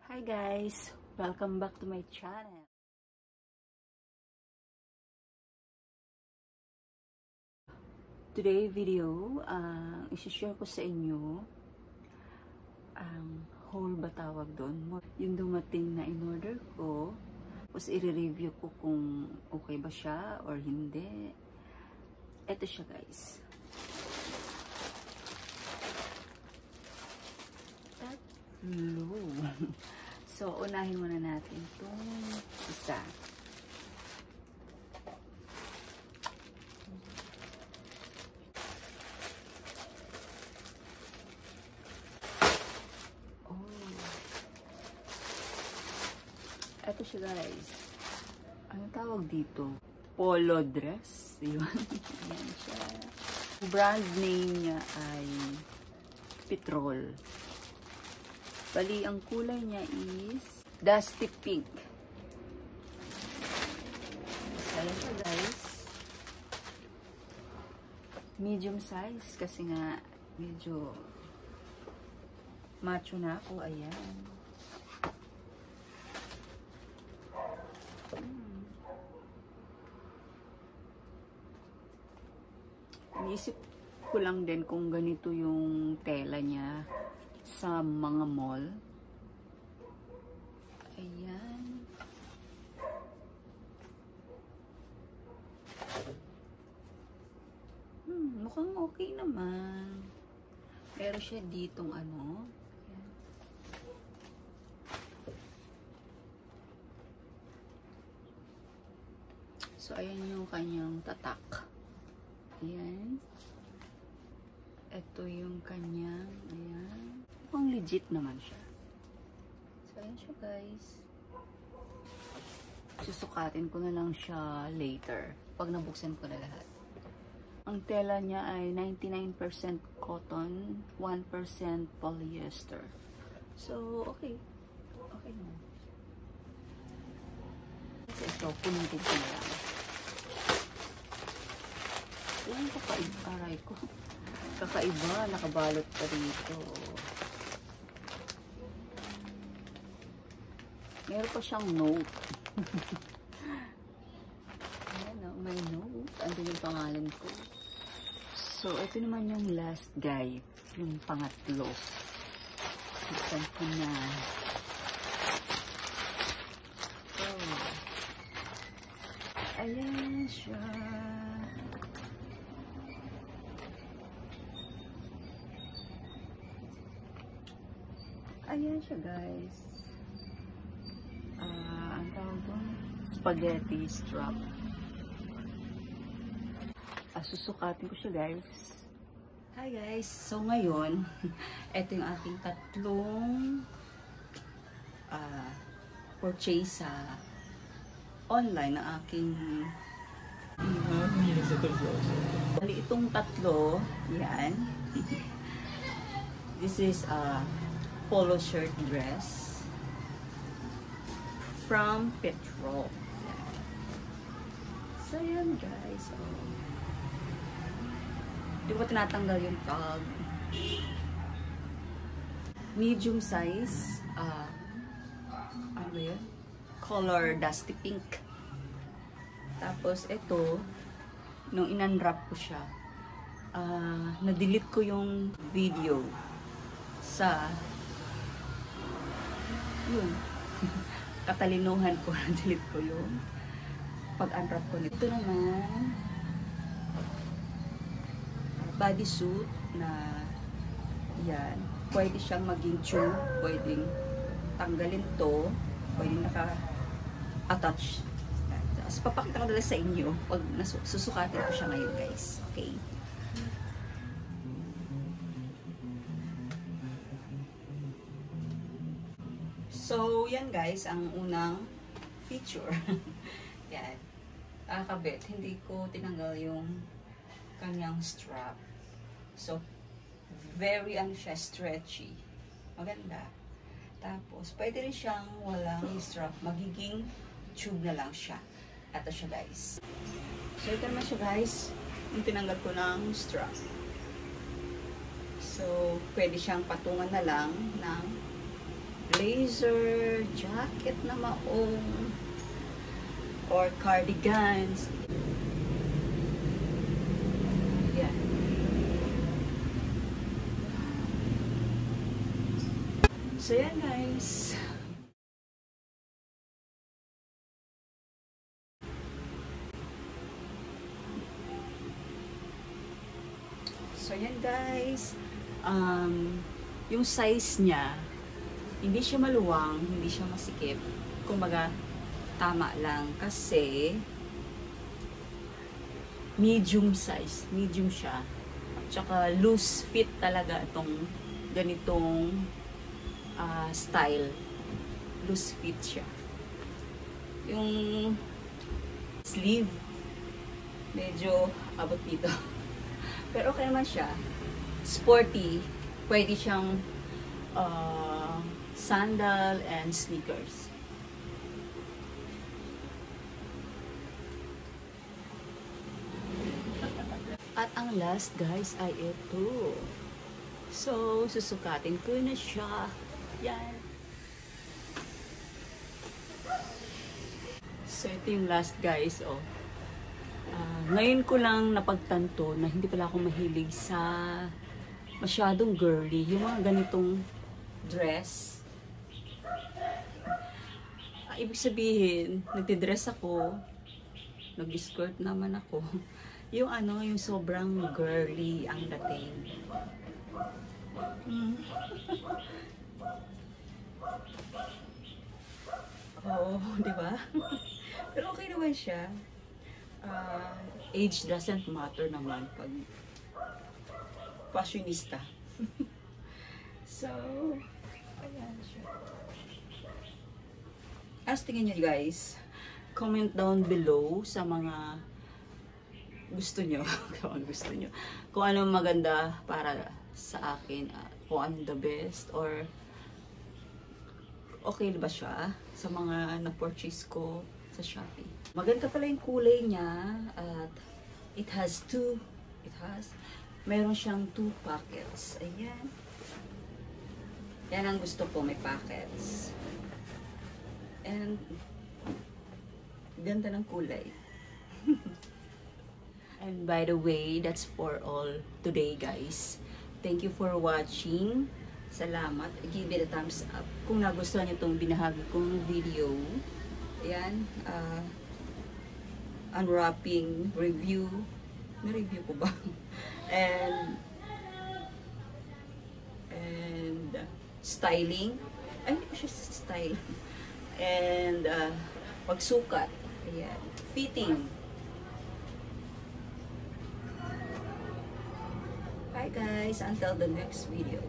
Hi guys! Welcome back to my channel. Today video, isi-share ko sa inyo ang haul ba tawag doon? Yung dumating na in-order ko. Tapos i-review ko kung okay ba siya or hindi. Ito siya guys. Tatlo. So, unahin muna natin itong isa. Oh. Ito siya guys. Anong tawag dito? Polo dress. Yun. Ayan siya. Brand name niya ay Petrol. Bali, ang kulay niya is Dusty Pink. Ayan siya guys. Medium size kasi nga medyo macho na ako. Ayan. Iniisip ko lang din kung ganito yung tela niya sa mga mall. Ayan. Mukhang okay naman. Pero siya ditong ano. Ayan. So, ayan yung kanyang tatak. Ayan. Ito yung kanyang, ayan. Mukhang legit naman siya. So, ayan siya guys. Susukatin ko na lang siya later. Pag nabuksan ko na lahat. Ang tela niya ay 99% cotton, 1% polyester. So, okay. Okay naman. Kasi ito, punutin ko na lang. Ayan, aray ko. Kakaiba, nakabalot pa dito. Meron pa siyang note. Ayan o, may note. Andun yung pangalan ko. So, ito naman yung last guy. Yung pangatlo. Buksan ko na. Oh. Ayan siya. Ayan siya guys. Ang tawag doon, spaghetti strap. Susukatin ko siya guys. Hi guys. So ngayon, ito yung aking tatlong purchase sa online na aking bali itong tatlo. Yan. This is polo shirt dress from Petrol. So, yan guys. Oh. Di ba tinatanggal yung tag? Medium size. Ano yun? Color Dusty Pink. Tapos, ito, nung in-unwrap ko siya, na-delete ko yung video sa yun. Katalinuhan ko, delete ko yung pag-unwrap ko nito. Ito naman, bodysuit na yan. Pwede siyang maging tube, pwedeng tanggalin to, pwedeng naka-attach. Tapos papakita ko dala sa inyo pag susukatin ko siya ngayon guys. Okay? So, yan guys, ang unang feature. Yan. Kakabit. Hindi ko tinanggal yung kanyang strap. So, very ano siya, stretchy. Maganda. Tapos, pwede rin siyang walang strap. Magiging tube na lang siya. Ito siya guys. So, ito naman siya guys. Yung tinanggal ko ng strap. So, pwede siyang patungan na lang ng blazer, jacket na maong, or cardigans. Yan. So yan guys. So yan guys. Yung size niya, hindi siya maluwang, hindi siya masikip. Kumbaga, tama lang kasi medium size, medium siya. Tsaka loose fit talaga itong ganitong style. Loose fit siya. Yung sleeve, medyo abot dito. Pero okay naman siya. Sporty. Pwede siyang sandal and sneakers. At ang last guys ay ito. So, susukatin ko na siya. Yan. So, ito yung last guys. Oh. Ngayon ko lang napagtanto na hindi pala ako mahilig sa masyadong girly. Yung mga ganitong dress. Ibig sabihin, nagdidress ako, nag-skirt naman ako. Yung ano, yung sobrang girly ang dating. Oo, di ba? Pero okay naman siya. Age doesn't matter naman pag fashionista. So, ayan siya. As tingin nyo guys, comment down below sa mga gusto nyo. Kung ano maganda para sa akin. Kung ano the best. Or okay ba siya sa mga na-purchase ko sa Shopee. Maganda pala yung kulay niya. At meron siyang 2 pockets. Ayan. Yan ang gusto ko, may pockets. And ganda ng kulay. And by the way, that's for all today guys. Thank you for watching. Salamat. Give it a thumbs up kung nagustuhan niyo itong binahagi kong video. Ayan. Unwrapping review. Na-review ko ba? And styling. Ay, hindi ko siya styling. And pagsukat. Ayan. Fitting. Bye guys. Until the next video.